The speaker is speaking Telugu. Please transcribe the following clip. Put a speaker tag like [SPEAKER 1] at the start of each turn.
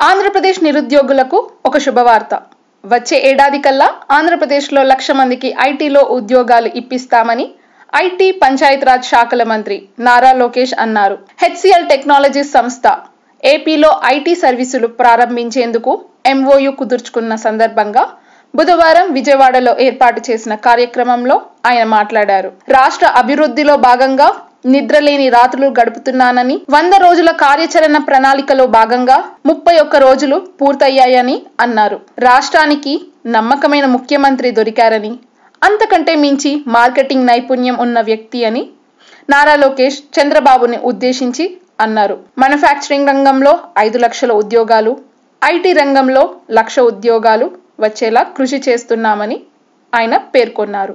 [SPEAKER 1] ఆంధ్రప్రదేశ్ నిరుద్యోగులకు ఒక శుభవార్త. వచ్చే ఏడాది కల్లా ఆంధ్రప్రదేశ్లో 1,00,000 మందికి ఐటీలో ఉద్యోగాలు ఇప్పిస్తామని ఐటీ పంచాయతీరాజ్ శాఖల మంత్రి నారా లోకేష్ అన్నారు. హెచ్సిఎల్ టెక్నాలజీస్ సంస్థ ఏపీలో ఐటీ సర్వీసులు ప్రారంభించేందుకు ఎంఓయూ కుదుర్చుకున్న సందర్భంగా బుధవారం విజయవాడలో ఏర్పాటు చేసిన కార్యక్రమంలో ఆయన మాట్లాడారు. రాష్ట్ర అభివృద్ధిలో భాగంగా నిద్రలేని రాత్రులు గడుపుతున్నానని, 100 రోజుల కార్యాచరణ ప్రణాళికలో భాగంగా 31 రోజులు పూర్తయ్యాయని అన్నారు. రాష్ట్రానికి నమ్మకమైన ముఖ్యమంత్రి దొరికారని, అంతకంటే మించి మార్కెటింగ్ నైపుణ్యం ఉన్న వ్యక్తి అని నారా లోకేష్ చంద్రబాబుని ఉద్దేశించి అన్నారు. మ్యానుఫ్యాక్చరింగ్ రంగంలో 5 లక్షల ఉద్యోగాలు, ఐటీ రంగంలో 1,00,000 ఉద్యోగాలు వచ్చేలా కృషి చేస్తున్నామని ఆయన పేర్కొన్నారు.